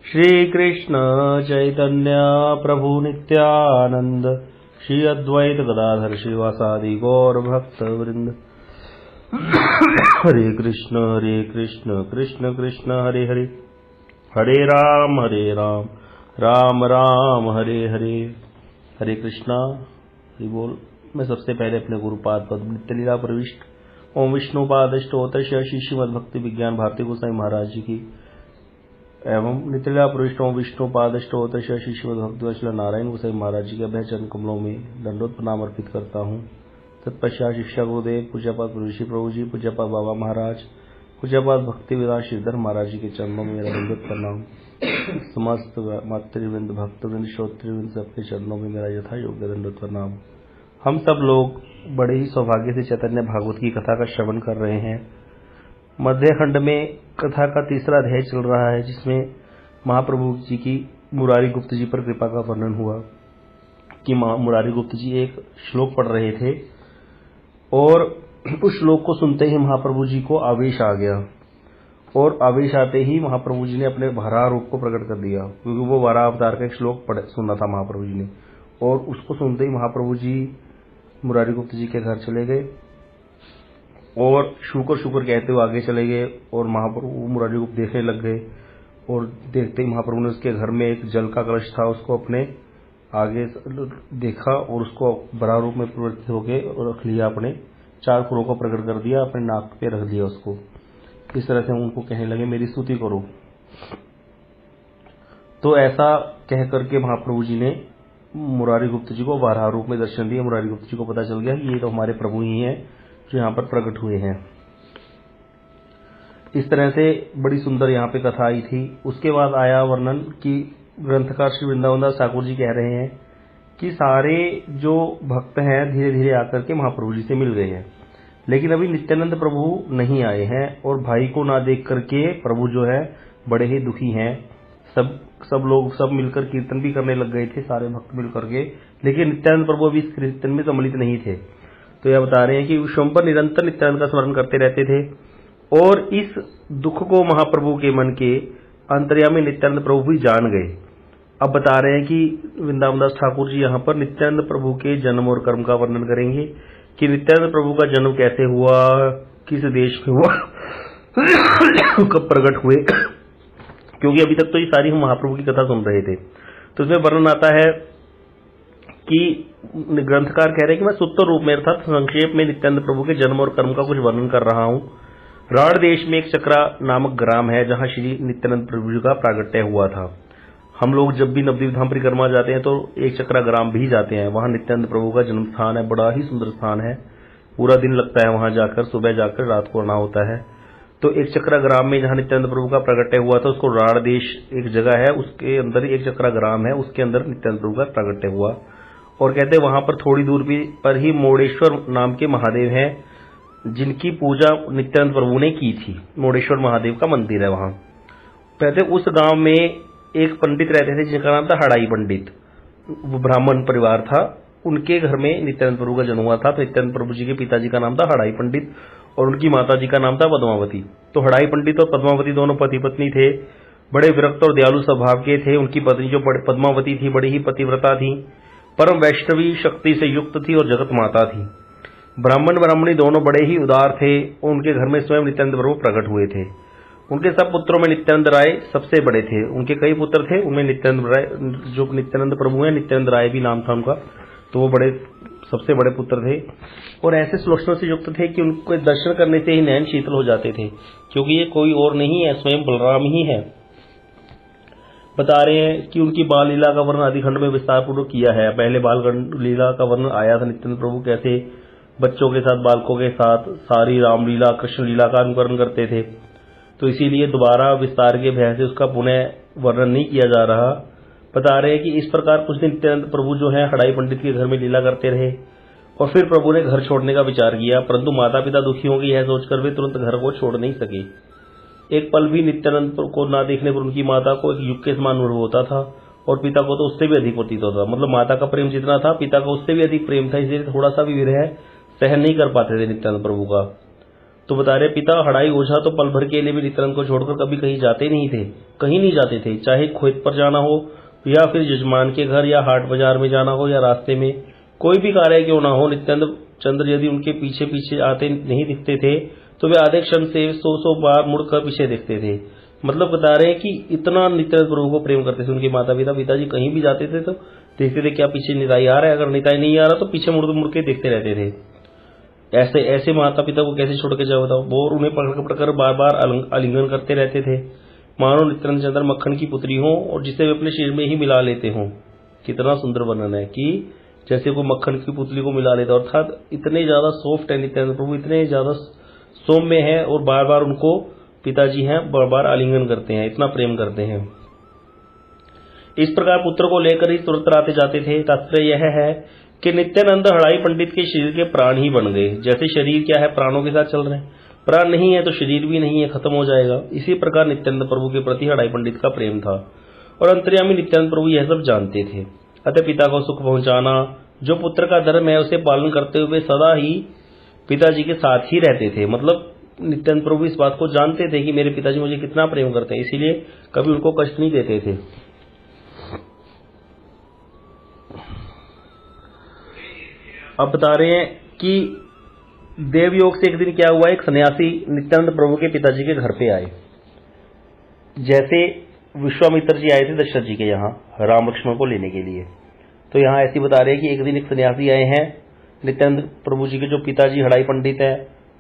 श्री कृष्ण चैतन्य प्रभु नित्यानंद श्री अद्वैत गदाधर श्रीवासादि गौर भक्त वृंद। हरे कृष्ण कृष्ण कृष्ण हरे हरे, हरे राम राम राम हरे हरे। हरे कृष्णा हरि बोल। मैं सबसे पहले अपने गुरुपाद पद्म नित्य लीला प्रविष्ट ओम विष्णुपाद श्री श्रीमद भक्ति विज्ञान भारती गोसाई महाराज जी की एवं नित्य लीला प्रविष्ट ओम विष्णुपाद श्री श्रीमद भक्ति नारायण गोसाई महाराज जी के अभय चरण कमलों में दंडोत प्रणाम अर्पित करता हूँ। तत्पश्चात शिक्षा गुरुदेव पूज्यपाद ऋषि प्रभु जी, पूज्यपाद बाबा महाराज, पूज्यपाद भक्ति विलास श्रीधर महाराज जी के चरणों में मेरा दंडोत प्रणाम। समस्त मातृवृंद भक्तवृंद श्रोतृवृंद सबके चरणों में मेरा यथा योग्य दंडोत प्रणाम। हम सब लोग बड़े ही सौभाग्य से चैतन्य भागवत की कथा का श्रवण कर रहे हैं। मध्य खंड में कथा का तीसरा अध्याय चल रहा है, जिसमें महाप्रभु जी की मुरारी गुप्त जी पर कृपा का वर्णन हुआ कि मुरारी गुप्त जी एक श्लोक पढ़ रहे थे और उस श्लोक को सुनते ही महाप्रभु जी को आवेश आ गया और आवेश आते ही महाप्रभु जी ने अपने वराह रूप को प्रकट कर दिया, क्योंकि वो वराह अवतार का एक श्लोक सुना था महाप्रभु जी ने। और उसको सुनते ही महाप्रभु जी मुरारी गुप्त जी के घर चले गए और शुक्र शुक्र कहते हुए आगे चले गए और महाप्रभु मुरारी गुप्त देखने लग गए। और देखते ही महाप्रभु ने उसके घर में एक जल का कलश था, उसको अपने आगे देखा और उसको बड़ा रूप में प्रवृत्त हो गए और रख लिया, अपने चार खुरों को प्रकट कर दिया, अपने नाक पे रख दिया उसको। इस तरह से उनको कहने लगे मेरी स्तुति करो। तो ऐसा कह करके महाप्रभु जी ने मुरारी गुप्त जी को वराह रूप में दर्शन दिया। मुरारी गुप्त जी को पता चल गया कि ये तो हमारे प्रभु ही हैं जो यहाँ पर प्रकट हुए हैं। इस तरह से बड़ी सुंदर यहाँ पे कथा आई थी। उसके बाद आया वर्णन कि ग्रंथकार श्री वृंदावन दास ठाकुर जी कह रहे हैं कि सारे जो भक्त हैं धीरे धीरे आकर के महाप्रभु जी से मिल गए हैं, लेकिन अभी नित्यानंद प्रभु नहीं आए हैं और भाई को ना देख करके प्रभु जो है बड़े ही दुखी हैं। सब लोग मिलकर कीर्तन भी करने लग गए थे, सारे भक्त मिलकर के, लेकिन नित्यानंद प्रभु अभी इस कीर्तन में सम्मिलित नहीं थे। तो यह बता रहे हैं कि विश्वम्भर निरंतर नित्यानंद का स्मरण करते रहते थे और इस दुख को महाप्रभु के मन के अंतर्यामी नित्यानंद प्रभु भी जान गए। अब बता रहे हैं कि वृंदावन दास ठाकुर जी यहाँ पर नित्यानंद प्रभु के जन्म और कर्म का वर्णन करेंगे कि नित्यानंद प्रभु का जन्म कैसे हुआ, किस देश में हुआ, कब प्रकट हुए, क्योंकि अभी तक तो ये सारी हम महाप्रभु की कथा सुन रहे थे। तो इसमें वर्णन आता है कि ग्रंथकार कह रहे हैं कि मैं सूत्र रूप में अर्थात संक्षेप में नित्यानंद प्रभु के जन्म और कर्म का कुछ वर्णन कर रहा हूँ। राढ़ देश में एक चक्रा नामक ग्राम है जहाँ श्री नित्यानंद प्रभु जी का प्रागट्य हुआ था। हम लोग जब भी नवद्वीप धाम परिक्रमा जाते हैं तो एक चक्रा ग्राम भी जाते हैं। वहाँ नित्यानंद प्रभु का जन्म स्थान है, बड़ा ही सुंदर स्थान है। पूरा दिन लगता है वहां जाकर, सुबह जाकर रात को आना होता है। तो एक चक्रा ग्राम में जहाँ नित्यानंद प्रभु का प्रागट्य हुआ था, उसको राढ़ देश एक जगह है, उसके अंदर एक चक्रा ग्राम है, उसके अंदर नित्यानंद प्रभु का प्रागट्य हुआ। और कहते हैं वहां पर थोड़ी दूर पर ही मोड़ेश्वर नाम के महादेव हैं, जिनकी पूजा नित्यानंद प्रभु ने की थी। मोड़ेश्वर महादेव का मंदिर है वहां। कहते उस गांव में एक पंडित रहते थे जिनका नाम था हड़ाई पंडित। वो ब्राह्मण परिवार था, उनके घर में नित्यानंद प्रभु का जन्म हुआ था। तो नित्यानंद प्रभु जी के पिताजी का नाम था हड़ाई पंडित और उनकी माता जी का नाम था पद्मावती। तो हड़ाई पंडित और पद्मावती दोनों पति पत्नी थे, बड़े विरक्त और दयालु स्वभाव के थे। उनकी पत्नी जो पद्मावती थी बड़ी ही पतिव्रता थी, परम वैष्णवी शक्ति से युक्त थी और जगत माता थी। ब्राह्मण ब्राह्मणी दोनों बड़े ही उदार थे। उनके घर में स्वयं नित्यानंद प्रभु प्रकट हुए थे। उनके सब पुत्रों में नित्यानंद राय सबसे बड़े थे। उनके कई पुत्र थे, उनमें नित्यानंद राय जो नित्यानंद प्रभु है, नित्यानंद राय भी नाम था उनका, तो वो सबसे बड़े पुत्र थे और ऐसे सुलक्षणों से युक्त थे कि उनको दर्शन करने से ही नयन शीतल हो जाते थे, क्योंकि ये कोई और नहीं है, स्वयं बलराम ही है। बता रहे हैं कि उनकी बाल लीला का वर्णन आदि खंड में विस्तार पूर्वक किया है। पहले बाल लीला का वर्णन आया था, नित्यानंद प्रभु कैसे बच्चों के साथ, बालकों के साथ सारी रामलीला कृष्ण लीला का अनुकरण करते थे। तो इसीलिए दोबारा विस्तार के भय से उसका पुनः वर्णन नहीं किया जा रहा। बता रहे हैं कि इस प्रकार कुछ दिन नित्यानंद प्रभु जो है हड़ाई पंडित के घर में लीला करते रहे और फिर प्रभु ने घर छोड़ने का विचार किया, परंतु माता पिता दुखी होंगे यह सोचकर वे तुरंत घर को छोड़ नहीं सके। एक पल भी नित्यानंद को न देखने पर उनकी माता को एक युग के समान अनुभव होता था और पिता को तो उससे भी अधिक प्रतीत होता था। मतलब माता का प्रेम जितना था पिता का उससे भी अधिक प्रेम था, इसलिए थोड़ा सा भी विरह सहन नहीं कर पाते थे नित्यानंद प्रभु का। तो बता रहे पिता हड़ाई ओझा तो पल भर के लिए भी नित्यानंद को छोड़कर कभी कहीं जाते नहीं थे, कहीं नहीं जाते थे, चाहे खेत पर जाना हो या फिर यजमान के घर या हाट बाजार में जाना हो या रास्ते में कोई भी कार्य क्यों ना हो, नित्यानंद चंद्र यदि उनके पीछे पीछे आते नहीं दिखते थे तो वे आधे क्षण से 100 बार मुड़कर पीछे देखते थे। मतलब बता रहे हैं कि इतना नित्यानंद प्रभु को प्रेम करते थे उनके माता पिता। पिताजी कहीं भी जाते थे तो देखते थे क्या पीछे निताई आ रहा है, अगर निताई नहीं आ रहा तो पीछे मुड़ मुड़ के देखते रहते थे। ऐसे ऐसे माता पिता को कैसे छोड़ के जाओ बताओ। वो उन्हें पकड़ बार बार आलिंगन करते रहते थे, मानो नित्यानंद चंद्र मक्खन की पुत्री हो और जिसे वे अपने शरीर में ही मिला लेते हों। कितना सुंदर वर्णन है कि जैसे कोई मक्खन की पुतली को मिला लेता, अर्थात इतने ज्यादा सॉफ्ट है नित्यानंद प्रभु, इतने ज्यादा सौम्य है और बार बार उनको पिताजी हैं बार बार आलिंगन करते हैं, इतना प्रेम करते हैं। इस प्रकार पुत्र को लेकर ही तुरंत आते जाते थे। तात्पर्य यह है कि नित्यानंद हड़ाई पंडित के शरीर के प्राण ही बन गए। जैसे शरीर क्या है, प्राणों के साथ चल रहे हैं, प्राण नहीं है तो शरीर भी नहीं है, खत्म हो जाएगा। इसी प्रकार नित्यानंद प्रभु के प्रति हड़ाई पंडित का प्रेम था और अंतर्यामी नित्यानंद प्रभु यह सब जानते थे। अतः पिता को सुख पहुंचाना जो पुत्र का धर्म है उसे पालन करते हुए सदा ही पिताजी के साथ ही रहते थे। मतलब नित्यानंद प्रभु इस बात को जानते थे कि मेरे पिताजी मुझे कितना प्रेम करते हैं, इसीलिए कभी उनको कष्ट नहीं देते थे। अब बता रहे हैं कि देवयोग से एक दिन क्या हुआ, एक सन्यासी नित्यानंद प्रभु के पिताजी के घर पे आए। जैसे विश्वामित्र जी आए थे दशरथ जी के यहाँ राम लक्ष्मण को लेने के लिए, तो यहाँ ऐसी बता रहे हैं कि एक दिन एक सन्यासी आए हैं नित्यानंद प्रभु जी के जो पिताजी हड़ाई पंडित है,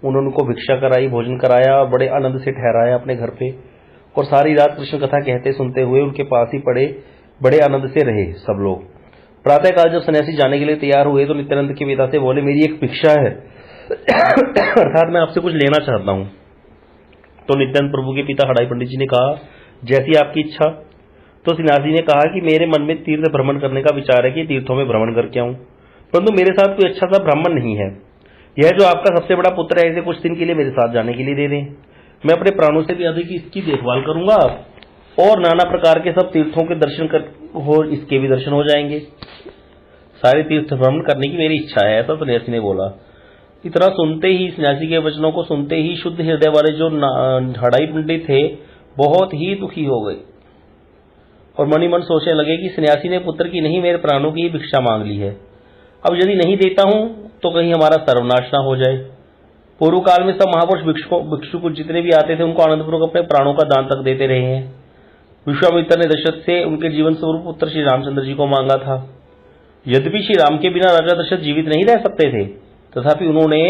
उन्होंने उनको भिक्षा कराई, भोजन कराया और बड़े आनंद से ठहराया अपने घर पे और सारी रात कृष्ण कथा कहते सुनते हुए उनके पास ही पड़े बड़े आनंद से रहे सब लोग। प्रातःकाल जब सन्यासी जाने के लिए तैयार हुए तो नित्यानंद के पिता से बोले मेरी एक भिक्षा है अर्थात मैं आपसे कुछ लेना चाहता हूं। तो नित्यानंद प्रभु के पिता हड़ाई पंडित जी ने कहा जैसी आपकी इच्छा। तो सन्यासी ने कहा कि मेरे मन में तीर्थ भ्रमण करने का विचार है कि तीर्थों में भ्रमण करके आऊं, परंतु मेरे साथ कोई अच्छा सा ब्राह्मण नहीं है। यह जो आपका सबसे बड़ा पुत्र है इसे कुछ दिन के लिए मेरे साथ जाने के लिए दे दें, मैं अपने प्राणों से भी अधिक इसकी देखभाल करूंगा और नाना प्रकार के सब तीर्थों के दर्शन हो, इसके भी दर्शन हो जाएंगे। सारे तीर्थ भ्रमण करने की मेरी इच्छा है, ऐसा सन्यासी ने बोला। इतना सुनते ही, सन्यासी के वचनों को सुनते ही शुद्ध हृदय वाले जो हड़ाई पंडित थे बहुत ही दुखी हो गए और मनी मन सोचने लगे कि सन्यासी ने पुत्र की नहीं मेरे प्राणों की ही भिक्षा मांग ली है, अब यदि नहीं देता हूं तो कहीं हमारा सर्वनाश ना हो जाए। पूर्व काल में सब महापुरुष भिक्षुक जितने भी आते थे उनको आनंदपूर्वक अपने प्राणों का दान तक देते रहे हैं। विश्वामित्र ने दशरथ से उनके जीवन स्वरूप पुत्र श्री रामचंद्र जी को मांगा था। यद्यपि श्री राम के बिना राजा दशरथ जीवित नहीं रह सकते थे, तथापि उन्होंने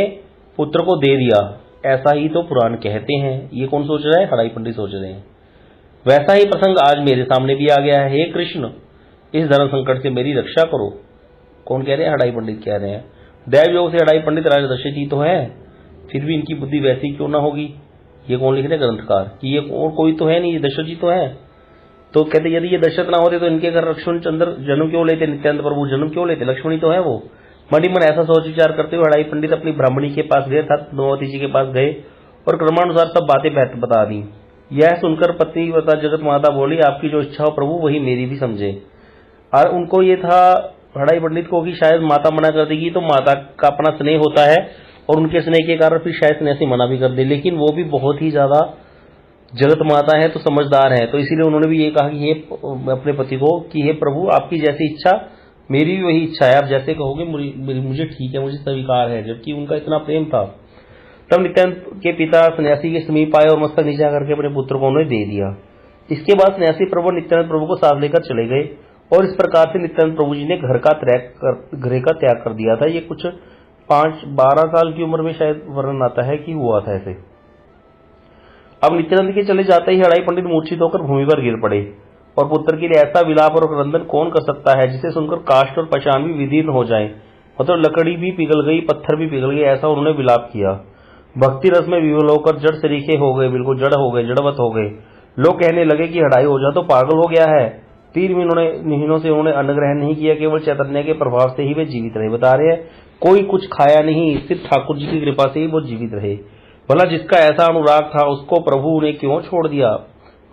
पुत्र को दे दिया, ऐसा ही तो पुराण कहते हैं। ये कौन सोच रहा है, हड़ाई पंडित सोच रहे हैं। वैसा ही प्रसंग आज मेरे सामने भी आ गया है, हे कृष्ण इस धर्म संकट से मेरी रक्षा करो। कौन कह रहे हैं, हड़ाई पंडित कह रहे हैं। दैव योग से हड़ाई पंडित राजा दशरथ जी तो है, फिर भी इनकी बुद्धि वैसी क्यों ना होगी। ये कौन लिख रहे ग्रंथकार कि ये और कोई तो है नहीं, ये दशरथ जी तो है। तो कहते यदि ये दशरथ ना होते तो इनके घर लक्ष्मण चंद्र जन्म क्यों लेते, नित्यानंद प्रभु जन्म क्यों लेते, लक्ष्मणी तो है वो। मणि मन ऐसा सोच विचार करते हुए हड़ाई पंडित अपनी ब्राह्मणी के पास गए, अर्थात पद्मावती जी के पास गए और क्रमानुसार सब बातें बता दी। यह सुनकर पत्नी बता जगत माता बोली आपकी जो इच्छा हो प्रभु वही मेरी भी समझे। और उनको ये था हड़ाई पंडित को कि शायद माता मना कर देगी तो माता का अपना स्नेह होता है और उनके स्नेह के कारण फिर शायद सन्यासी मना भी कर दे, लेकिन वो भी बहुत ही ज्यादा जगत माता है तो समझदार है, तो इसीलिए उन्होंने भी ये कहा कि हे अपने पति को कि हे प्रभु आपकी जैसी इच्छा मेरी भी वही इच्छा है, आप जैसे कहोगे मुझे ठीक है, मुझे स्वीकार है। जबकि उनका इतना प्रेम था। तब नित्यानंद के पिता सन्यासी के समीप आए और मस्तक नीचा करके अपने पुत्र को उन्हें दे दिया। इसके बाद सन्यासी प्रभु नित्यानंद प्रभु को साथ लेकर चले गए और इस प्रकार से नित्यानंद प्रभु जी ने घर का त्याग कर दिया था। ये कुछ 5-12 साल की उम्र में शायद वर्णन आता है कि हुआ था ऐसे। अब नित्यानंद के चले जाते ही हड़ाई पंडित मूर्छित होकर भूमि पर गिर पड़े और पुत्र के लिए ऐसा विलाप और क्रंदन कौन कर सकता है जिसे सुनकर काष्ठ और पाषाण भी विदीर्ण हो जाए, मतलब लकड़ी भी पिघल गई, पत्थर भी पिघल गए, ऐसा उन्होंने विलाप किया। भक्ति रस में विवल होकर जड़ सरीखे हो गए, बिल्कुल जड़ हो गए, जड़वत हो गए। लोग कहने लगे कि हड़ाई ओझा तो पागल हो गया है। 3 महीनों से उन्होंने अन्न ग्रहण नहीं किया, केवल चैतन्य के प्रभाव से ही वे जीवित रहे। बता रहे हैं कोई कुछ खाया नहीं, सिर्फ ठाकुर जी की कृपा से ही वो जीवित रहे। भला जिसका ऐसा अनुराग था उसको प्रभु ने क्यों छोड़ दिया।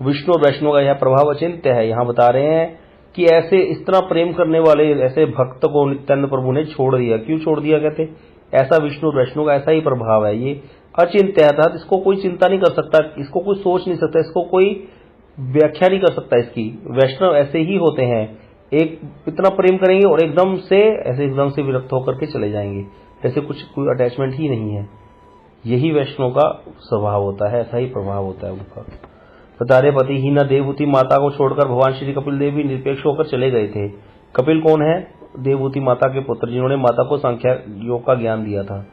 विष्णु और वैष्णव का यह प्रभाव अचिंत्य है। यहाँ बता रहे हैं कि ऐसे इस तरह प्रेम करने वाले ऐसे भक्त को नित्यानंद प्रभु ने छोड़ दिया। क्यों छोड़ दिया, कहते ऐसा विष्णु और वैष्णव का ऐसा ही प्रभाव है। ये अचिंत्य, इसको कोई चिंता नहीं कर सकता, इसको कोई सोच नहीं सकता, इसको कोई व्याख्या नहीं कर सकता इसकी। वैष्णव ऐसे ही होते हैं, एक इतना प्रेम करेंगे और एकदम से विरक्त होकर के चले जाएंगे, ऐसे कुछ कोई अटैचमेंट ही नहीं है। यही वैष्णव का स्वभाव होता है, ऐसा ही प्रभाव होता है उनका। बता रहे पति ही न देवहूति माता को छोड़कर भगवान श्री कपिल देव भी निरपेक्ष होकर चले गए थे। कपिल कौन है? देवहूति माता के पुत्र, जिन्होंने माता को सांख्य योग का ज्ञान दिया था।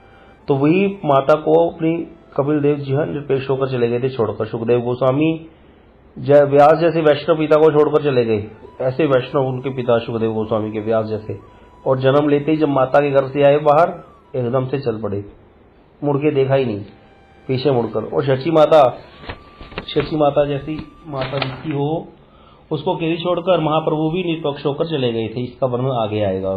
तो वही माता को अपनी कपिल देव जी निरपेक्ष होकर चले गए थे छोड़कर। सुखदेव गोस्वामी व्यास जैसे वैष्णव पिता को छोड़कर चले गए, ऐसे वैष्णव उनके पिता सुखदेव गोस्वामी के व्यास जैसे। और जन्म लेते ही जब माता के घर से आए बाहर, एकदम से चल पड़े, मुड़ के देखा ही नहीं पीछे मुड़कर। और शची माता जैसी माता जिसकी हो, उसको अकेली छोड़कर महाप्रभु भी निष्पक्ष होकर चले गए थे। इसका वर्णन आगे आएगा।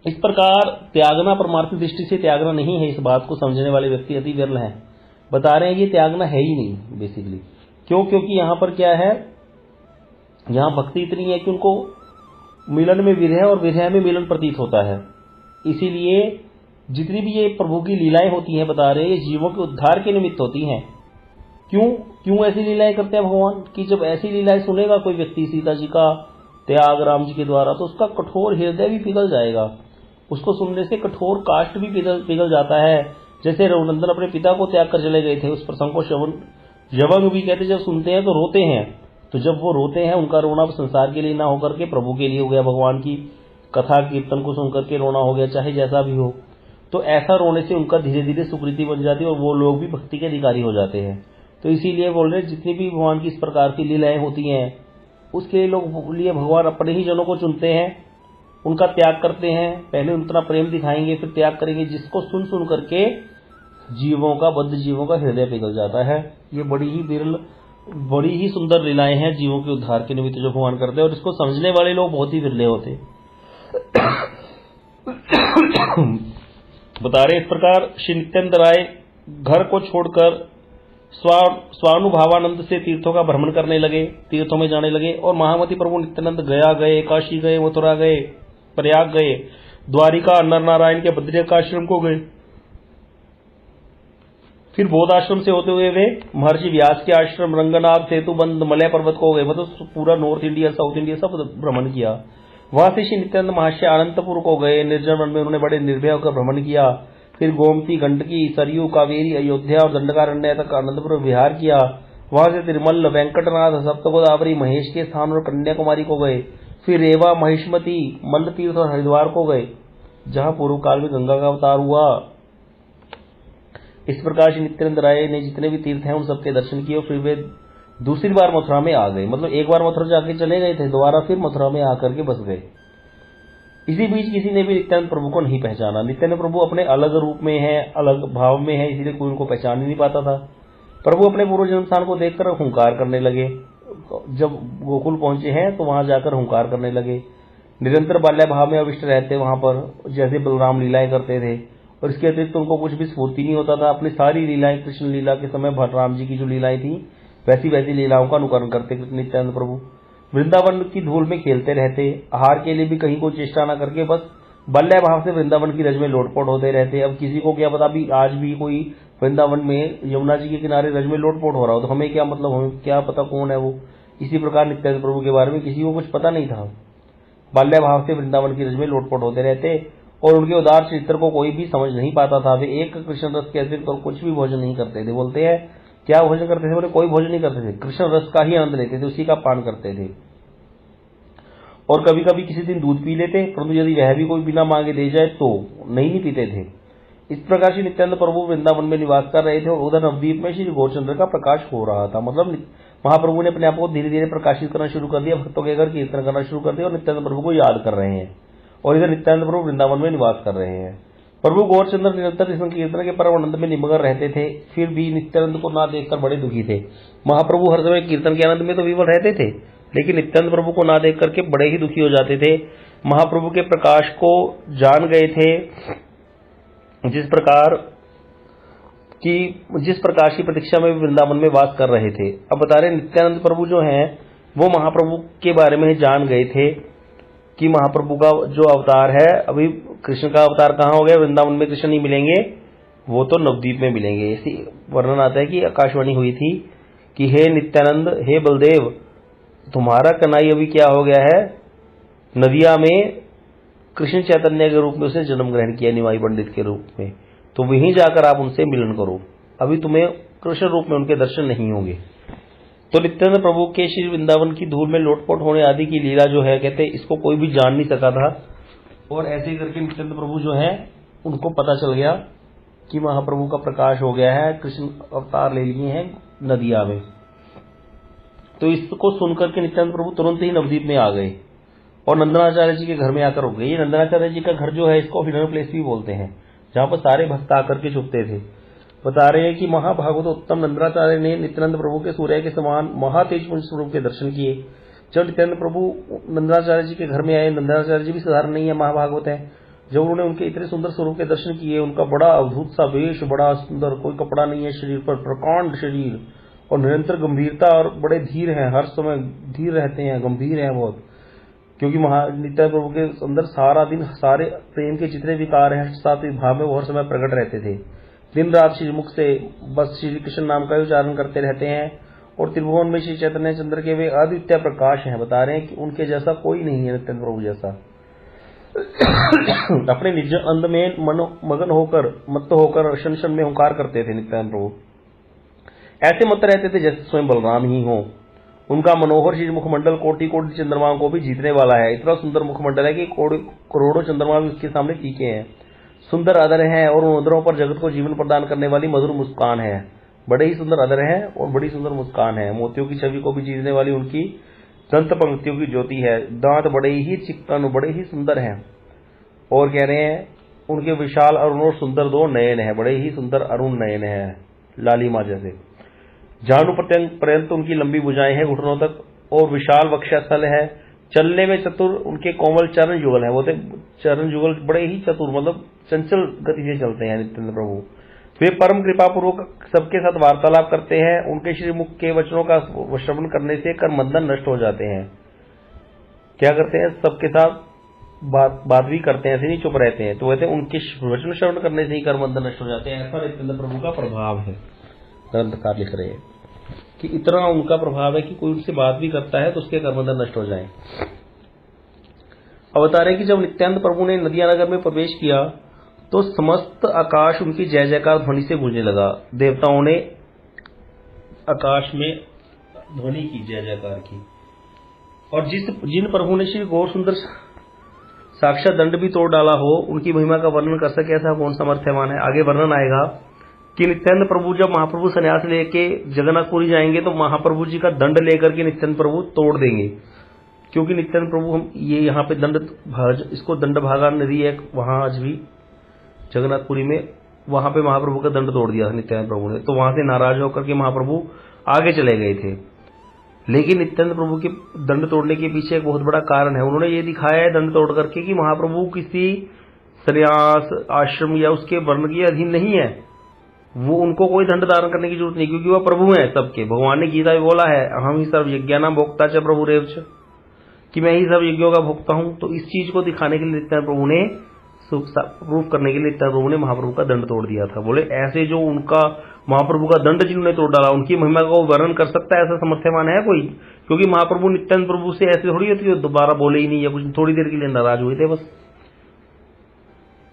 इस प्रकार त्यागना परमार्थिक दृष्टि से त्यागना नहीं है, इस बात को समझने वाले व्यक्ति अति विरल हैं। बता रहे हैं ये त्यागना है ही नहीं बेसिकली। क्यों? क्योंकि यहां पर क्या है, यहां भक्ति इतनी है कि उनको मिलन में विरह और विरह में मिलन प्रतीत होता है। इसीलिए जितनी भी ये प्रभु की लीलाएं होती हैं, बता रहे हैं, ये जीवों के उद्धार के निमित्त होती हैं। क्यों ऐसी लीलाएं करते हैं भगवान कि जब ऐसी लीलाएं सुनेगा कोई व्यक्ति सीता जी का त्याग राम जी के द्वारा, तो उसका कठोर हृदय भी पिघल जाएगा। उसको सुनने से कठोर काष्ठ भी पिघल जाता है। जैसे रघुनंदन अपने पिता को त्याग कर चले गए थे, उस प्रसंग को यवंग भी कहते, जब सुनते हैं तो रोते हैं। तो जब वो रोते हैं, उनका रोना संसार के लिए ना होकर के प्रभु के लिए हो गया, भगवान की कथा कीर्तन को सुनकर के रोना हो गया, चाहे जैसा भी हो। तो ऐसा रोने से उनका धीरे धीरे सुकृति बन जाती है और वो लोग भी भक्ति के अधिकारी हो जाते हैं। तो इसीलिए बोल रहे, जितनी भी भगवान की इस प्रकार की लीलाएं होती हैं, उसके लिए भगवान अपने ही जनों को चुनते हैं, उनका त्याग करते हैं। पहले उतना प्रेम दिखाएंगे, फिर त्याग करेंगे, जिसको सुन करके बद्ध जीवों का हृदय पिघल जाता है। ये बड़ी ही सुंदर लीलाएं हैं जीवों के उद्धार के निमित्त जो भगवान करते हैं, और इसको समझने वाले लोग बहुत ही विरले होते। बता रहे, इस प्रकार श्री नित्यानंद राय घर को छोड़कर स्वानुभवानंद से तीर्थों का भ्रमण करने लगे, तीर्थों में जाने लगे। और महामती प्रभु नित्यानंद गया गए, काशी गए, मथुरा गए, प्रयाग गए, द्वारिका, नर नारायण के बद्रिकाश्रम को गए, फिर बौद्ध आश्रम से होते हुए वे महर्षि व्यास के आश्रम, रंगनाथ, सेतुबंध, मलय पर्वत को गए। मतलब पूरा नॉर्थ इंडिया, साउथ इंडिया सब भ्रमण किया। वहां से श्री नित्यानंद महाशय अनंतपुर को गए। निर्जन वन में उन्होंने बड़े निर्भय होकर भ्रमण किया। फिर गोमती, गंडकी, सरयू, कावेरी, अयोध्या और दंडकारण्य तक आनंदपुर विहार किया। वहां से तिरुमल, वेंकटनाथ, सप्तगोदावरी, महेश के स्थान और कन्याकुमारी को गए। फिर रेवा, महिष्मती, मल्ल तीर्थ और हरिद्वार को गए, जहां पूर्व काल में गंगा का अवतार हुआ। इस प्रकार श्री नित्यानंद राय ने जितने भी तीर्थ हैं उन सबके दर्शन किए। फिर वे दूसरी बार मथुरा में आ गए। मतलब एक बार मथुरा जाके चले गए थे, दोबारा फिर मथुरा में आकर के बस गए। इसी बीच किसी ने भी नित्यानंद प्रभु को नहीं पहचाना। नित्यानंद प्रभु अपने अलग रूप में है, अलग भाव में है, इसीलिए कोई उनको पहचान ही नहीं पाता था। प्रभु अपने पूर्व जन्म स्थान को देखकर हुंकार करने लगे। जब गोकुल पहुंचे हैं तो वहां जाकर हुंकार करने लगे। निरंतर बाल्य भाव में अविष्ट रहते वहां पर, जैसे बलराम लीलाएं करते थे। और इसके अतिरिक्त उनको कुछ भी स्फूर्ति नहीं होता था। अपनी सारी लीलाएं, कृष्ण लीला के समय बलराम जी की जो लीलाएं थी, वैसी लीलाओं का अनुकरण करते नित्यानंद प्रभु। वृंदावन की धूल में खेलते रहते, आहार के लिए भी कहीं कोई चेष्टा न करके बस बाल्य भाव से वृंदावन की रज में लोटपोट होते रहते। अब किसी को क्या पता, भी आज भी कोई वृंदावन में यमुना जी के किनारे रज में लोटपोट हो रहा हो तो हमें क्या मतलब, हमें क्या पता कौन है वो। इसी प्रकार नित्यानंद प्रभु के बारे में किसी को कुछ पता नहीं था। बाल्य भाव से वृंदावन की रज में लोटपोट होते रहते और उनके उदार चरित्र को कोई भी समझ नहीं पाता था। वे एक कृष्ण रस के अतिरिक्त और कुछ भी भोजन नहीं करते थे। बोलते हैं क्या भोजन करते थे? बोले कोई भोजन नहीं करते थे, कृष्ण रस का ही आनंद लेते थे, उसी का पान करते थे। और कभी कभी किसी दिन दूध पी लेते, परंतु यदि वह भी कोई बिना मांगे दे जाए तो नहीं पीते थे। इस प्रकार श्री नित्यानंद प्रभु वृंदावन में निवास कर रहे थे और उधर नवद्वीप में श्री गौरचंद्र का प्रकाश हो रहा था। मतलब महाप्रभु ने अपने आप को धीरे धीरे प्रकाशित करना शुरू कर दिया, भक्तों के घर कीर्तन करना शुरू कर दिया और नित्यानंद प्रभु को याद कर रहे हैं। और इधर नित्यानंद प्रभु वृंदावन में निवास कर रहे हैं। प्रभु गौरचंद्र निरंतर इस कीर्तन के परम आनंद में निमग्न रहते थे, फिर भी नित्यानंद को ना देखकर बड़े दुखी थे। महाप्रभु हर समय कीर्तन के आनंद में तो विवल रहते थे, लेकिन नित्यानंद प्रभु को ना देख करके बड़े ही दुखी हो जाते थे। महाप्रभु के प्रकाश को जान गए थे, जिस प्रकाश की प्रतीक्षा में वृंदावन में वास कर रहे थे। अब बता रहे नित्यानंद प्रभु जो हैं वो महाप्रभु के बारे में जान गए थे कि महाप्रभु का जो अवतार है, अभी कृष्ण का अवतार कहाँ हो गया, वृंदावन में कृष्ण नहीं मिलेंगे, वो तो नवद्वीप में मिलेंगे। इसी वर्णन आता है कि आकाशवाणी हुई थी कि हे नित्यानंद, हे बलदेव, तुम्हारा कन्हैया अभी क्या हो गया है, नदिया में कृष्ण चैतन्य के रूप में उसने जन्म ग्रहण किया, निमाई पंडित के रूप में, तो वहीं जाकर आप उनसे मिलन करो, अभी तुम्हें कृष्ण रूप में उनके दर्शन नहीं होंगे। तो नित्यानंद प्रभु के श्री वृंदावन की धूल में लोटपोट होने आदि की लीला जो है, कहते इसको कोई भी जान नहीं सका था। और ऐसे करके नित्यानंद प्रभु जो है उनको पता चल गया कि महाप्रभु का प्रकाश हो गया है, कृष्ण अवतार ले लिए हैं नदिया में। तो इसको सुनकर के नित्यानंद प्रभु तुरंत ही नवद्वीप में आ गए और नंदनाचार्य जी के घर में आकर रुक गए। ये नंदनाचार्य जी का घर जो है इसको हिडन प्लेस भी बोलते हैं, जहां पर सारे भक्त आकर के छुपते थे। बता रहे हैं कि महाभागवत उत्तम नंदनाचार्य ने नित्यानंद प्रभु के सूर्य के समान महातेजपुंज स्वरूप के दर्शन किए। जब नित्यानंद प्रभु नंदनाचार्य जी के घर में आए, नंदनाचार्य जी भी साधारण नहीं है, महाभागवत है, जब उन्होंने उनके इतने सुंदर स्वरूप के दर्शन किए, उनका बड़ा अद्भुत सा वेश, बड़ा सुंदर, कोई कपड़ा नहीं है शरीर पर, प्रकांड शरीर और निरंतर गंभीरता, और बड़े धीर हैं, हर समय धीर रहते हैं, गंभीर हैं बहुत, क्योंकि नित्यानंद प्रभु के अंदर सारा दिन सारे प्रेम के जितने विकार हैं सात्विक भाव में वो हर समय प्रकट रहते थे। दिन रात श्रीमुख से बस श्री कृष्ण नाम का उच्चारण करते रहते हैं। और त्रिभुवन में श्री चैतन्य चंद्र के वे अद्वितीय प्रकाश हैं। बता रहे हैं कि उनके जैसा कोई नहीं है नित्यानंद प्रभु जैसा। अपने निज अंध में मगन होकर, मत्त होकर क्षण क्षण में हुंकार करते थे नित्यानंद प्रभु। ऐसे मत रहते थे जैसे स्वयं बलराम ही हो। उनका मनोहर श्री मुखमंडल कोटि कोटि चंद्रमाओं को भी जीतने वाला है। इतना सुंदर मुखमंडल है कि करोड़ों चंद्रमा भी उसके सामने फीके हैं। सुंदर अधर हैं और उन अधरों पर जगत को जीवन प्रदान करने वाली मधुर मुस्कान है। बड़े ही सुंदर अधर हैं और बड़ी सुंदर मुस्कान है। मोतियों की छवि को भी जीतने वाली उनकी दंत पंक्तियों की ज्योति है। दांत बड़े ही चिक्कन, बड़े ही सुंदर हैं। और कह रहे हैं उनके विशाल अरुण और सुंदर दो नयन है, बड़े ही सुंदर अरुण नयन है, लालिमा जैसे। जानु पर्यंत उनकी लंबी भुजाएं हैं घुटनों तक, और विशाल वक्षस्थल है। चलने में चतुर उनके कोमल चरण युगल है। वो चरण युगल बड़े ही चतुर, मतलब चंचल गति से चलते हैं नित्यानंद प्रभु। वे परम कृपा पूर्वक सबके साथ वार्तालाप करते हैं। उनके श्रीमुख के वचनों का श्रवण करने से कर्मबंधन नष्ट हो जाते हैं। क्या करते हैं, सबके साथ बात भी करते हैं, ऐसे नहीं चुप रहते हैं। तो कहते हैं उनके वचन श्रवण करने से ही कर्मबंधन नष्ट हो जाते हैं। ऐसा नित्यानंद प्रभु का प्रभाव है। ग्रंथकार लिख रहे हैं कि इतना उनका प्रभाव है कि कोई उनसे बात भी करता है तो उसके कर्मबंधन नष्ट हो जाए। अब बता रहे हैं कि जब नित्यानंद प्रभु ने नदिया नगर में प्रवेश किया तो समस्त आकाश उनकी जय जयकार ध्वनि से गूंजने लगा। देवताओं ने आकाश में ध्वनि की, जय जयकार की। और जिन प्रभु ने श्री गौर सुंदर साक्षात दंड भी तोड़ डाला हो, उनकी महिमा का वर्णन कर सके ऐसा कौन सामर्थ्यवान है। आगे वर्णन आएगा कि नित्यानंद प्रभु जब महाप्रभु संन्यास लेके जगन्नाथपुरी जाएंगे तो महाप्रभु जी का दंड लेकर के नित्यानंद प्रभु तोड़ देंगे। क्योंकि नित्यानंद प्रभु हम ये यहाँ पे इसको दंड भागा नदी है वहां आज भी जगन्नाथपुरी में, वहां पे महाप्रभु का दंड तोड़ दिया था नित्यानंद प्रभु ने। तो वहां से नाराज होकर के महाप्रभु आगे चले गए थे। लेकिन नित्यानंद प्रभु के दंड तोड़ने के पीछे एक बहुत बड़ा कारण है। उन्होंने ये दिखाया है दंड तोड़ करके कि महाप्रभु किसी संन्यास आश्रम या उसके वर्ण के अधीन नहीं है। वो उनको कोई दंड धारण करने की जरूरत नहीं, क्योंकि वह प्रभु है सबके। भगवान ने गीता में बोला है हम ही सर्व यज्ञानां भोक्ता च प्रभु रेव च, कि मैं ही सब यज्ञों का भोक्ता हूं। तो इस चीज को दिखाने के लिए नित्यानंद प्रभु ने, प्रूफ करने के लिए नित्यानंद प्रभु ने महाप्रभु का दंड तोड़ दिया था। बोले ऐसे जो उनका महाप्रभु का दंड जिन्होंने तोड़ डाला उनकी महिमा का वर्णन कर सकता है ऐसा समर्थ्यमान है कोई? क्योंकि महाप्रभु नित्यानंद प्रभु से ऐसे थोड़ी होती है दोबारा बोले ही नहीं, या कुछ थोड़ी देर के लिए नाराज हुए थे बस।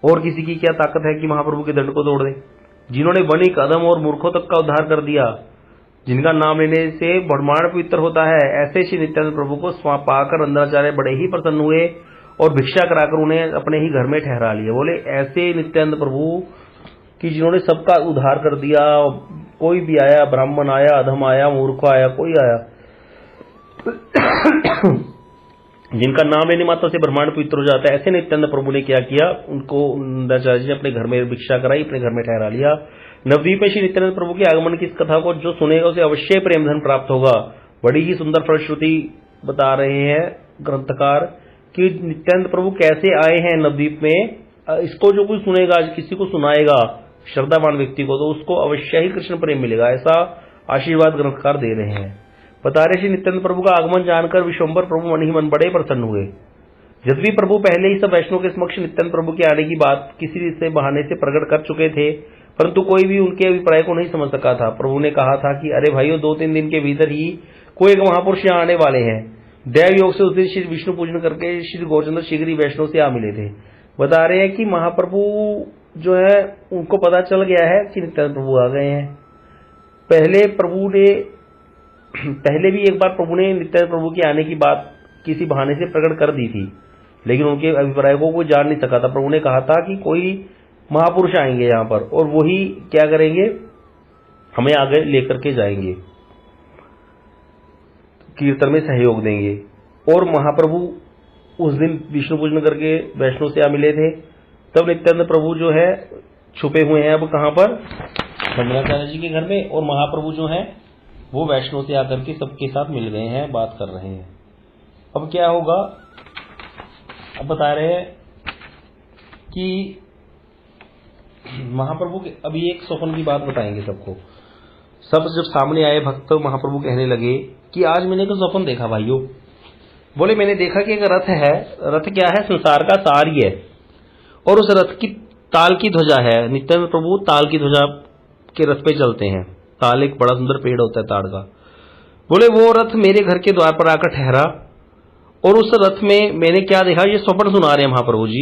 और किसी की क्या ताकत है कि महाप्रभु के दंड को तोड़ दे? जिन्होंने वणिक, अधम और मूर्खों तक का उद्धार कर दिया, जिनका नाम लेने से ब्रह्मांड पवित्र होता है, ऐसे श्री नित्यानंद प्रभु को पाकर नंदनाचार्य बड़े ही प्रसन्न हुए और भिक्षा कराकर उन्हें अपने ही घर में ठहरा लिया। बोले ऐसे नित्यानंद प्रभु कि जिन्होंने सबका उद्धार कर दिया, कोई भी आया, ब्राह्मण आया, अधम आया, मूर्ख आया, कोई आया, जिनका नाम लेने मात्र से ब्रह्मांड पवित्र हो जाता है, ऐसे नित्यानंद प्रभु ने क्या किया, उनको नंदनाचार्य जी ने अपने घर में भिक्षा कराई, अपने घर में ठहरा लिया। नवद्वीप में श्री नित्यानंद प्रभु के आगमन की इस कथा को जो सुनेगा उसे अवश्य प्रेम धन प्राप्त होगा। बड़ी ही सुंदर फलश्रुति बता रहे हैं ग्रंथकार कि नित्यानंद प्रभु कैसे आए हैं नवद्वीप में। इसको जो कोई सुनेगा, किसी को सुनाएगा श्रद्धावान व्यक्ति को, तो उसको अवश्य ही कृष्ण प्रेम मिलेगा, ऐसा आशीर्वाद ग्रंथकार दे रहे हैं। बता रहे श्री नित्यानंद प्रभु का आगमन जानकर विश्वम्भर प्रभु मन ही मन बड़े प्रसन्न हुए। यद्यपि प्रभु पहले ही सब वैष्णव के समक्ष नित्यानंद प्रभु के आने की बात किसी से बहाने से प्रकट कर चुके थे, परंतु कोई भी उनके अभिप्राय को नहीं समझ सका था। प्रभु ने कहा था कि अरे भाइयों, 2-3 दिन के भीतर ही कोई एक महापुरुष यहाँ आने वाले हैं। दैव योग से उस दिन श्री विष्णु पूजन करके श्री गौरचंद्र शीघ्र ही वैष्णव से आ मिले थे। बता रहे हैं कि महाप्रभु जो है उनको पता चल गया है कि नित्यानंद प्रभु आ गए हैं। पहले भी एक बार प्रभु ने नित्यानंद प्रभु के आने की बात किसी बहाने से प्रकट कर दी थी, लेकिन उनके अभिप्राय को कोई जान नहीं सका था। प्रभु ने कहा था कि कोई महापुरुष आएंगे यहाँ पर और वही क्या करेंगे, हमें आगे लेकर के जाएंगे, कीर्तन में सहयोग देंगे। और महाप्रभु उस दिन विष्णु पूजन करके वैष्णव से आ मिले थे। तब नित्यानंद प्रभु जो है छुपे हुए हैं अब कहां पर, शंकराचार्य जी के घर में, और महाप्रभु जो है वो वैष्णव से आकर के सबके साथ मिल गए हैं, बात कर रहे हैं। अब क्या होगा, अब बता रहे हैं कि महाप्रभु के अभी एक स्वप्न की बात बताएंगे सबको। सब जब सामने आए भक्त, महाप्रभु कहने लगे कि आज मैंने एक स्वप्न देखा भाइयों। बोले मैंने देखा कि एक रथ है। रथ क्या है, संसार का सार ही है, और उस रथ की ताल की ध्वजा है। नित्यानंद प्रभु ताल की ध्वजा के रथ पे चलते हैं। ताल एक बड़ा सुंदर पेड़ होता है ताड़ का। बोले वो रथ मेरे घर के द्वार पर आकर ठहरा, और उस रथ में मैंने क्या देखा, ये स्वप्न सुना रहे हैं महाप्रभु जी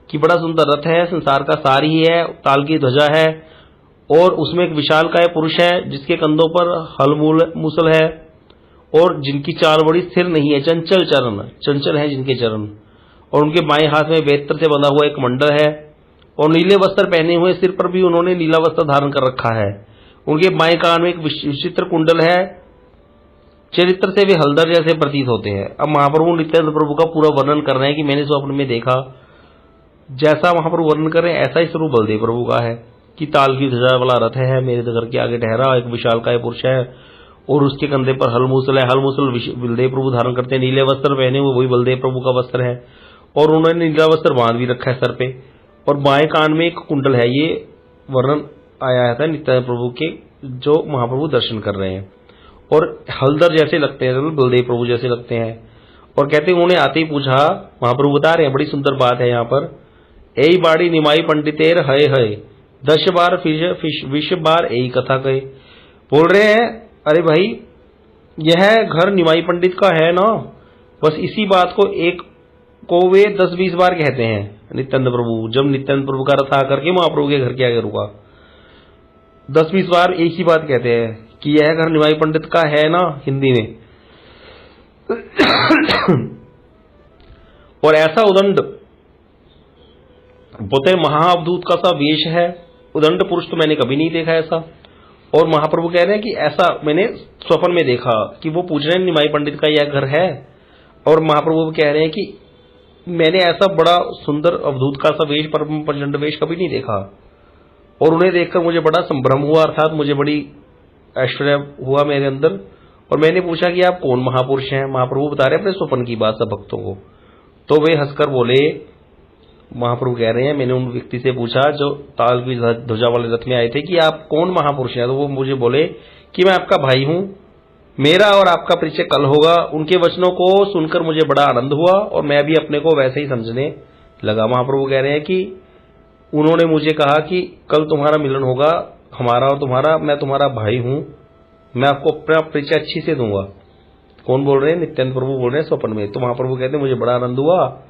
कि बड़ा सुंदर रथ है, संसार का सार ही है, ताल की ध्वजा है, और उसमें एक विशालकाय पुरुष है जिसके कंधों पर हल मूसल है, और जिनकी चाल बड़ी स्थिर नहीं है, चंचल है जिनके चरण, और उनके बाएं हाथ में बेत्र से बंधा हुआ एक मंडल है, और नीले वस्त्र पहने हुए, सिर पर भी उन्होंने नीला वस्त्र धारण कर रखा है। उनके बाएं कान में एक विचित्र कुंडल है, चरित्र से वे हलदर जैसे प्रतीत होते हैं। अब महाप्रभु नित्यानंद प्रभु का पूरा वर्णन कर रहे हैं कि मैंने स्वप्न में देखा। जैसा महाप्रभु वर्णन कर रहे हैं ऐसा ही स्वरूप बलदेव प्रभु का है कि ताल की ध्वजा वाला रथ है, मेरे घर के आगे ठहरा, एक विशालकाय पुरुष है, और उसके कंधे पर हलमूसल है। हलमूसल बलदेव प्रभु धारण करते हैं। नीले वस्त्र पहने हुए वही बलदेव प्रभु का वस्त्र है, और उन्होंने नीला वस्त्र बांध भी रखा है सर पे, और बाएं कान में एक कुंडल है। ये वर्णन आया था नित्यानंद प्रभु के, जो महाप्रभु दर्शन कर रहे हैं, और हलदर जैसे लगते हैं, बलदेव प्रभु जैसे लगते हैं। और कहते हैं उन्होंने आते ही पूछा, महाप्रभु बता रहे हैं, बड़ी सुंदर बात है यहाँ पर, एई बाड़ी निमाई पंडितेर हय हय 10 बार 20 बार यही कथा कहे। बोल रहे हैं अरे भाई यह घर निमाई पंडित का है ना, बस इसी बात को एक को वे 10-20 बार कहते हैं नित्यानंद प्रभु। जब नित्यानंद प्रभु का रथ आकर के महाप्रभु के घर के आगे रुका, 10-20 बार एक ही बात कहते हैं कि यह घर निमाई पंडित का है ना, हिंदी में। और ऐसा उदंड बोते महाअवधूत का सा वेश है, उदंड पुरुष तो मैंने कभी नहीं देखा ऐसा। और महाप्रभु कह रहे हैं कि ऐसा मैंने स्वप्न में देखा कि वो पूछ रहे हैं निमाई पंडित का यह घर है, और महाप्रभु कह रहे हैं कि मैंने ऐसा बड़ा सुंदर अवधूत का सा वेश, परम प्रचंड वेश कभी नहीं देखा। और उन्हें देखकर मुझे बड़ा संभ्रम हुआ, अर्थात मुझे बड़ी ऐश्वर्य हुआ मेरे अंदर। और मैंने पूछा कि आप कौन महापुरुष हैं। महाप्रभु बता रहे अपने स्वप्न की बात सब भक्तों को। तो वे हंसकर बोले, महाप्रभु कह रहे हैं मैंने उन व्यक्ति से पूछा जो ताल की ध्वजा वाले रथ में आए थे कि आप कौन महापुरुष हैं। तो वो मुझे बोले कि मैं आपका भाई हूं, मेरा और आपका परिचय कल होगा। उनके वचनों को सुनकर मुझे बड़ा आनंद हुआ और मैं भी अपने को वैसे ही समझने लगा। महाप्रभु कह रहे हैं कि उन्होंने मुझे कहा कि कल तुम्हारा मिलन होगा, हमारा और तुम्हारा, मैं तुम्हारा भाई हूं, मैं आपको अपना परिचय अच्छी से दूंगा। कौन बोल रहे हैं? नित्यानंद प्रभु बोल रहे हैं स्वप्न में। तो महाप्रभु कहते हैं मुझे बड़ा आनंद हुआ।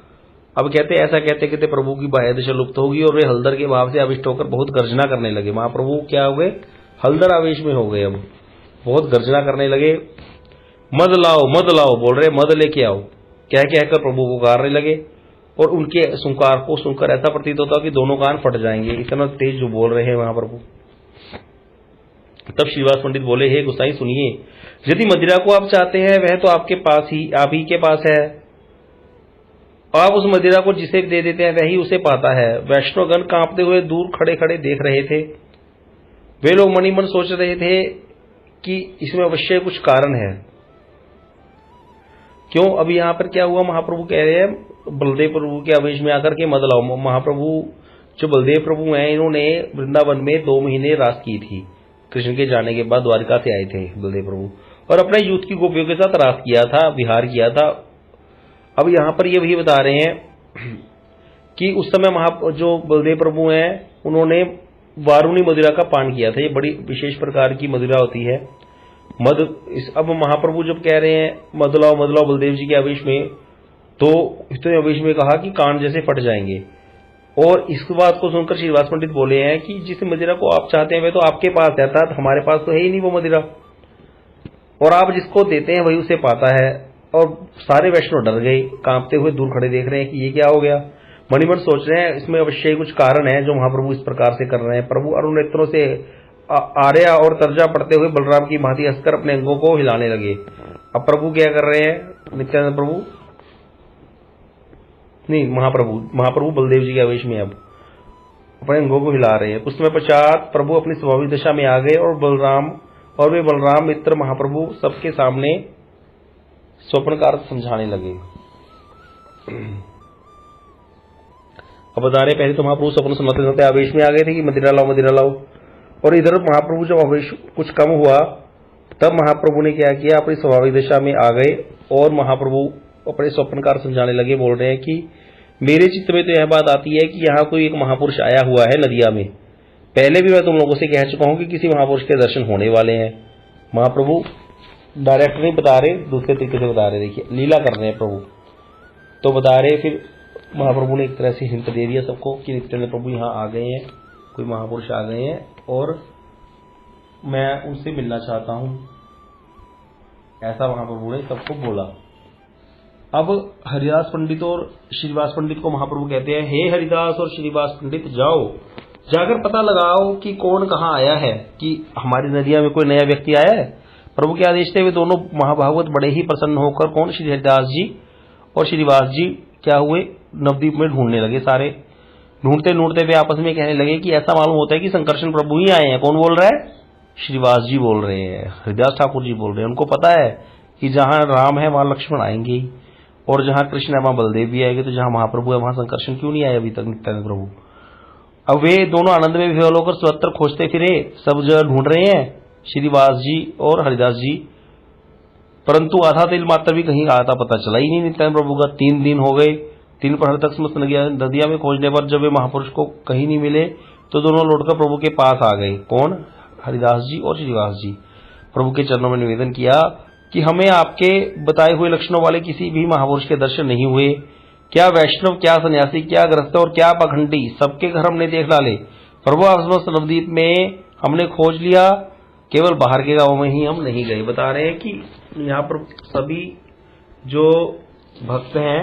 अब कहते ऐसा कहते कहते प्रभु की बाह्य दशा लुप्त होगी और वे हलदर के भाव से आविष्ट होकर बहुत गर्जना करने लगे। महाप्रभु क्या हुए? हलदर आवेश में हो गए। अब बहुत गर्जना करने लगे, मद लाओ बोल रहे, मद लेके आओ कह कहकर प्रभु को गारने लगे। और उनके सुंकार को सुनकर ऐसा प्रतीत होता कि दोनों कान फट जाएंगे, इतना तेज जो बोल रहे हैं महाप्रभु। तब श्रीवास पंडित बोले, हे गोसाई सुनिए, यदि मदिरा को आप चाहते हैं वह तो आपके पास ही, आप ही के पास है। आप उस मदिरा को जिसे दे देते हैं वही उसे पाता है। वैष्णवगण कांपते हुए दूर खड़े खड़े देख रहे थे। वे लोग मनी मन सोच रहे थे कि इसमें अवश्य कुछ कारण है। क्यों? अभी यहां पर क्या हुआ? महाप्रभु कह रहे हैं बलदेव प्रभु के आवेश में आकर के मद लाओ। महाप्रभु जो बलदेव प्रभु हैं, इन्होंने वृंदावन में 2 महीने रास की थी। कृष्ण के जाने के बाद द्वारिका से आए थे बलदेव प्रभु और अपने यूथ की गोपियों के साथ रास किया था, विहार किया था। अब यहां पर ये भी बता रहे हैं कि उस समय जो बलदेव प्रभु हैं उन्होंने वारुणी मदिरा का पान किया था। ये बड़ी विशेष प्रकार की मदिरा होती है। अब महाप्रभु जब कह रहे हैं मदलाओ मदलाओ बलदेव जी के आवेश में, तो इतने आवेश में कहा कि कान जैसे फट जाएंगे। और इस बात को सुनकर श्रीवास पंडित बोले हैं कि जिस मदिरा को आप चाहते हैं वह तो आपके पास है, अर्थात हमारे पास तो है ही नहीं वो मदिरा, और आप जिसको देते हैं वही उसे पाता है। और सारे वैष्णव डर गए, कांपते हुए दूर खड़े देख रहे हैं कि ये क्या हो गया। मणिमन सोच रहे हैं इसमें अवश्य कुछ कारण है जो महाप्रभु इस प्रकार से कर रहे हैं। प्रभु अरुण नेत्रों से आर्या और तर्जा पड़ते हुए बलराम की भांति हंसकर अपने अंगों को हिलाने लगे। अब प्रभु क्या कर रहे हैं, नित्यानंद प्रभु नहीं, महाप्रभु बलदेव जी के आवेश में अब अपने अंगों को हिला रहे हैं। कुछ समय पश्चात प्रभु अपनी स्वाभाविक दशा में आ गए और वे बलराम मित्र महाप्रभु सबके सामने स्वप्न का अर्थ समझाने लगे। अब बता रहे, पहले तो महाप्रभु स्वप्न सुनाते सुनाते आवेश में आ गए थे कि मदिरा लाओ, और इधर महाप्रभु जब आवेश कुछ कम हुआ तब महाप्रभु ने क्या किया, अपनी स्वाभाविक दशा में आ गए और महाप्रभु अपने स्वप्नकार समझाने लगे। बोल रहे हैं कि मेरे चित्त में तो यह बात आती है कि यहाँ कोई एक महापुरुष आया हुआ है नदिया में। पहले भी मैं तुम लोगों से कह चुका हूं कि किसी महापुरुष के दर्शन होने वाले हैं। महाप्रभु डायरेक्ट नहीं बता रहे, दूसरे तरीके से बता रहे। देखिए लीला कर रहे हैं प्रभु, तो बता रहे। फिर महाप्रभु ने एक तरह से हिंट दे दिया सबको कि नित्यानंद प्रभु यहाँ आ गए हैं, कोई महापुरुष आ गए हैं और मैं उनसे मिलना चाहता हूं, ऐसा महाप्रभु ने सबको बोला। अब हरिदास पंडित और श्रीवास पंडित को महाप्रभु कहते हैं, हे हरिदास और श्रीवास पंडित, जाओ जाकर पता लगाओ कि कौन कहाँ आया है, कि हमारी नदिया में कोई नया व्यक्ति आया है। प्रभु के आदेश से वे दोनों महाभागवत बड़े ही प्रसन्न होकर कौन, श्री हरिदास जी और श्रीवास जी क्या हुए, नवद्वीप में ढूंढने लगे। सारे ढूंढते ढूंढते वे आपस में कहने लगे कि ऐसा मालूम होता है कि संकर्षण प्रभु ही आए हैं। कौन बोल रहा है, श्रीवास जी बोल रहे हैं, हरिदास ठाकुर जी बोल रहे हैं। उनको पता है कि जहां राम है वहां लक्ष्मण आएंगे ही, और जहां कृष्ण है वहां बलदेव भी आएंगे, तो जहां महाप्रभु है वहां संकर्षण क्यों नहीं आए अभी तक नित्यानंद प्रभु। अब वे दोनों आनंद में विह्वल होकर सर्वत्र खोजते फिरे, सब जगह ढूंढ रहे हैं श्रीवास जी और हरिदास जी, परंतु आधा तिल मात्र भी कहीं आता पता चला ही नहीं नित्यानंद प्रभु का। 3 दिन हो गए, 3 प्रहर तक समस्त नदिया में खोजने पर जब वे महापुरुष को कहीं नहीं मिले तो दोनों लौटकर प्रभु के पास आ गए। कौन, हरिदास जी और श्रीवास जी। प्रभु के चरणों में निवेदन किया कि हमें आपके बताए हुए लक्षणों वाले किसी भी महापुरुष के दर्शन नहीं हुए। क्या वैष्णव, क्या सन्यासी, क्या गृहस्थ और क्या पखंडी, सबके घर हमने देख डाले। प्रभु आप समस्त नवद्वीप में हमने खोज लिया, केवल बाहर के गांवों में ही हम नहीं गए। बता रहे हैं कि यहाँ पर सभी जो भक्त हैं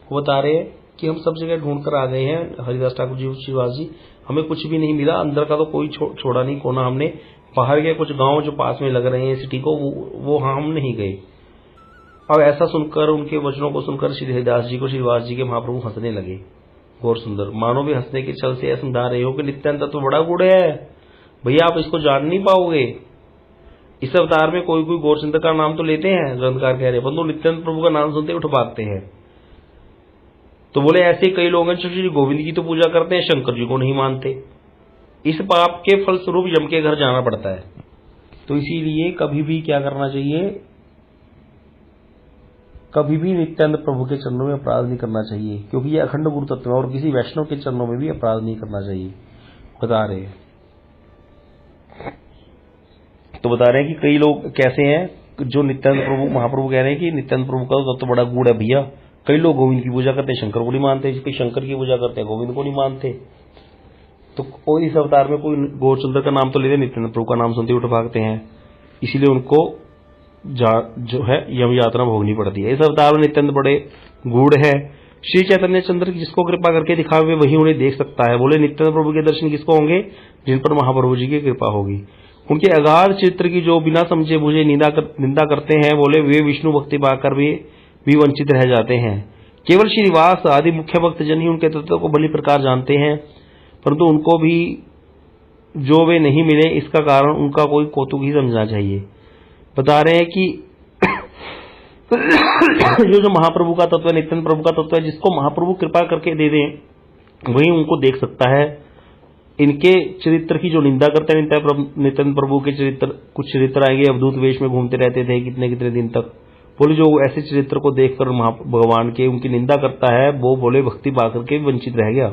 वो बता रहे हैं कि हम सब जगह ढूंढ कर आ गए हैं, हरिदास ठाकुर जी, श्रीवास जी, हमें कुछ भी नहीं मिला। अंदर का तो कोई छोड़ा नहीं कोना हमने, बाहर के कुछ गांव जो पास में लग रहे हैं सिटी को, वो हम नहीं गए। अब ऐसा सुनकर, उनके वचनों को सुनकर श्री हरिदास जी को श्रीवास जी के महाप्रभु हंसने लगे। गौर सुंदर, मानो भी हंसने के छल से समझा रहे हो कि नित्यानंद तो बड़ा गुड़ है भैया, आप इसको जान नहीं पाओगे। इस अवतार में कोई कोई गौर सुंदर का नाम तो लेते हैं, ग्रंथकार कह रहे, परंतु नित्यानंद प्रभु का नाम सुनते उठ भागते हैं। तो बोले ऐसे कई लोग हैं जो श्री गोविंद की तो पूजा करते हैं, शंकर जी को नहीं मानते। इस पाप के फलस्वरूप यम के घर जाना पड़ता है। तो इसीलिए कभी भी क्या करना चाहिए, कभी भी नित्यानंद प्रभु के चरणों में अपराध नहीं करना चाहिए, क्योंकि ये अखंड गुरु तत्व है, और किसी वैष्णव के चरणों में भी अपराध नहीं करना चाहिए। बता रहे हैं, तो बता रहे हैं कि कई लोग कैसे हैं जो नित्यानंद प्रभु, महाप्रभु कह रहे हैं कि नित्यानंद प्रभु का तो बड़ा गुड़ है भैया। कई लोग गोविंद की पूजा करते हैं, शंकर को नहीं मानते, कई शंकर की पूजा करते हैं, गोविंद को नहीं मानते। तो इस अवतार में कोई गौरचंद्र का नाम तो लेते, नित्यानंद प्रभु का नाम सुनते उठ भागते हैं, इसीलिए उनको जो है यम यात्रा भोगनी पड़ती है। इस अवतार में नित्यानंद बड़े गूढ़ है। श्री चैतन्य चंद्र जिसको कृपा करके दिखावे वही उन्हें देख सकता है। बोले नित्यानंद प्रभु के दर्शन किसको होंगे, जिन पर महाप्रभु जी की कृपा होगी। उनके अगाध चित्र की जो बिना समझे बुझे निंदा करते हैं, बोले वे विष्णु भक्ति पाकर भी वंचित रह जाते हैं। केवल श्रीवास आदि मुख्य भक्त जन ही उनके तत्व को भली प्रकार जानते हैं, परंतु उनको भी जो वे नहीं मिले इसका कारण उनका कोई कौतुक ही समझना चाहिए। बता रहे हैं कि जो महाप्रभु का तत्व है, नित्यानंद प्रभु का तत्व है, जिसको महाप्रभु कृपा करके दे दें वही उनको देख सकता है। इनके चरित्र की जो निंदा करते हैं, नित्यानंद प्रभु के चरित्र, कुछ चरित्र आएंगे अवधूत वेश में घूमते रहते थे कितने कितने दिन तक, बोले जो ऐसे चरित्र को देखकर भगवान के उनकी निंदा करता है वो बोले भक्ति पाकर के वंचित रह गया।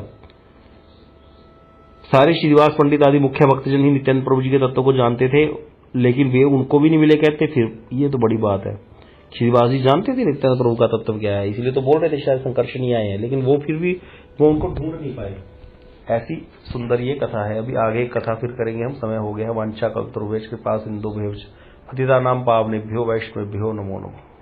सारे श्रीनिवास पंडित आदि मुख्य भक्तजन ही नित्यानंद प्रभु जी के तत्व को जानते थे, लेकिन वे उनको भी नहीं मिले कहते। फिर ये तो बड़ी बात है, श्रीनिवास जी जानते थे नित्यानंद प्रभु का तत्व क्या है, इसलिए तो बोल रहे थे शायद संकर्षण ही आए हैं, लेकिन वो फिर भी वो उनको ढूंढ नहीं पाए। ऐसी सुंदर ये कथा है। अभी आगे कथा फिर करेंगे हम, समय हो गया है। वांछा कल्पतरुभ्यश्च कृपा सिंधुभ्यो पतितानां पावनेभ्यो वैष्णवेभ्यो नमो नमः।